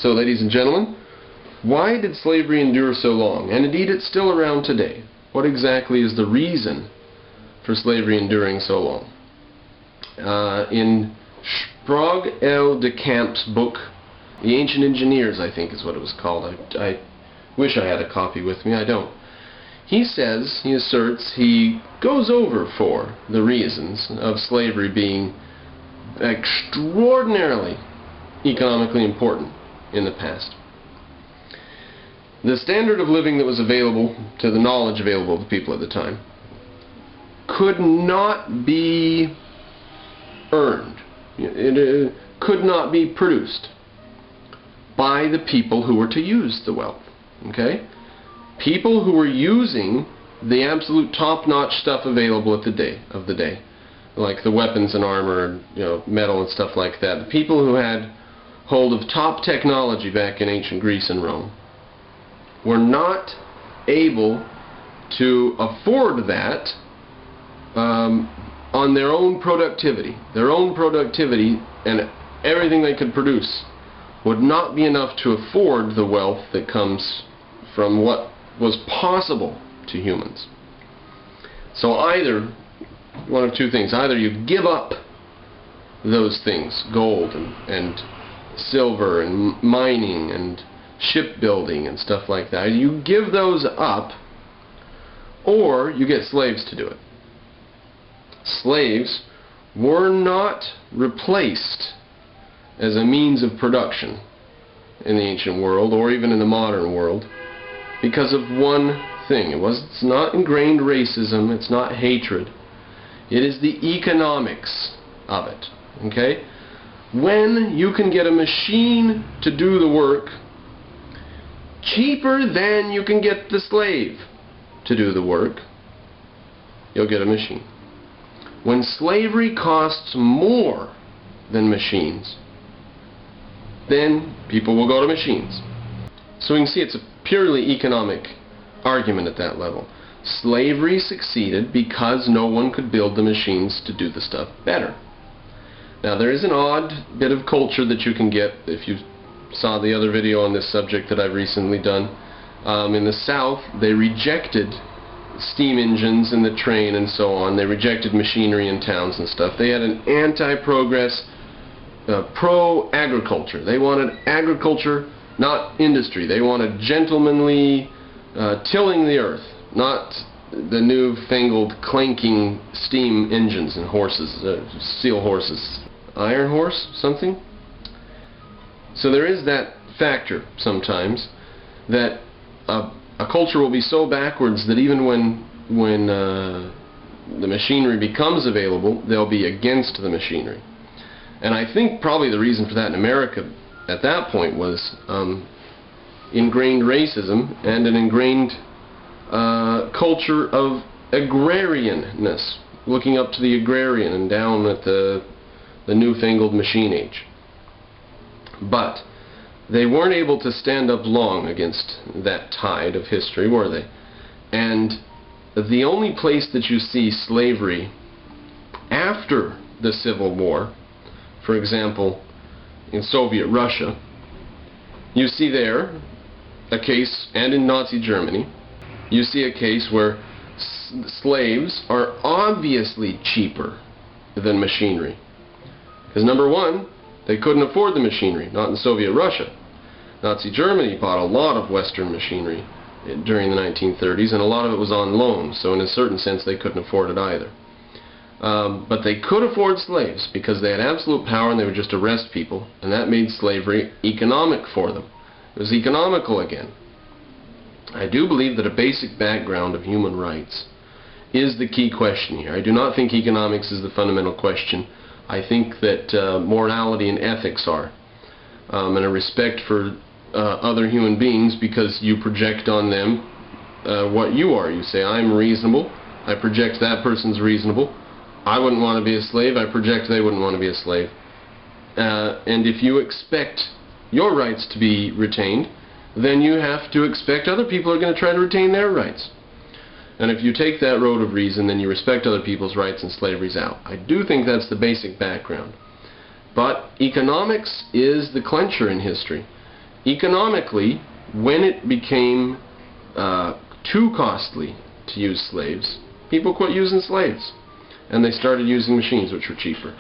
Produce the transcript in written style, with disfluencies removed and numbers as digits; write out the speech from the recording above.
So, ladies and gentlemen, why did slavery endure so long? And indeed, it's still around today. What exactly is the reason for slavery enduring so long? In Sprague L. de Camp's book, The Ancient Engineers, I think is what it was called. I wish I had a copy with me. I don't. He says, he asserts, he goes over for the reasons of slavery being extraordinarily economically important in the past. The standard of living that was available, to the knowledge available to people at the time, could not be earned. It could not be produced by the people who were to use the wealth. Okay? People who were using the absolute top-notch stuff available of the day, like the weapons and armor, metal and stuff like that. The people who had hold of top technology back in ancient Greece and Rome were not able to afford that on their own productivity. Their own productivity and everything they could produce would not be enough to afford the wealth that comes from what was possible to humans. So either, one of two things, either you give up those things, gold and silver and mining and shipbuilding and stuff like that, you give those up, or you get slaves to do it. Slaves were not replaced as a means of production in the ancient world, or even in the modern world, because of one thing. It's not ingrained racism, it's not hatred. It is the economics of it. Okay? When you can get a machine to do the work cheaper than you can get the slave to do the work, you'll get a machine. When slavery costs more than machines, then people will go to machines. So we can see it's a purely economic argument at that level. Slavery succeeded because no one could build the machines to do the stuff better. Now there is an odd bit of culture that you can get if you saw the other video on this subject that I've recently done. In the South, they rejected steam engines and the train and so on. They rejected machinery in towns and stuff. They had an anti-progress, pro-agriculture. They wanted agriculture, not industry. They wanted gentlemanly tilling the earth, not the new-fangled clanking steam engines and horses, steel horses. Iron horse, something? So there is that factor sometimes that a culture will be so backwards that even when the machinery becomes available, they'll be against the machinery. And I think probably the reason for that in America at that point was ingrained racism and an ingrained culture of agrarianness, looking up to the agrarian and down at the newfangled machine age. But they weren't able to stand up long against that tide of history, were they? And the only place that you see slavery after the Civil War, for example, in Soviet Russia, you see there a case, and in Nazi Germany, you see a case where slaves are obviously cheaper than machinery. Because number one, they couldn't afford the machinery, not in Soviet Russia. Nazi Germany bought a lot of Western machinery during the 1930s, and a lot of it was on loan, so in a certain sense they couldn't afford it either. But they could afford slaves because they had absolute power and they would just arrest people, and that made slavery economic for them. It was economical again. I do believe that a basic background of human rights is the key question here. I do not think economics is the fundamental question. I think that morality and ethics are, and a respect for other human beings, because you project on them what you are. You say, I'm reasonable, I project that person's reasonable. I wouldn't want to be a slave, I project they wouldn't want to be a slave. And if you expect your rights to be retained, then you have to expect other people are going to try to retain their rights. And if you take that road of reason, then you respect other people's rights and slavery's out. I do think that's the basic background. But economics is the clincher in history. economically, when it became too costly to use slaves, people quit using slaves, and they started using machines which were cheaper.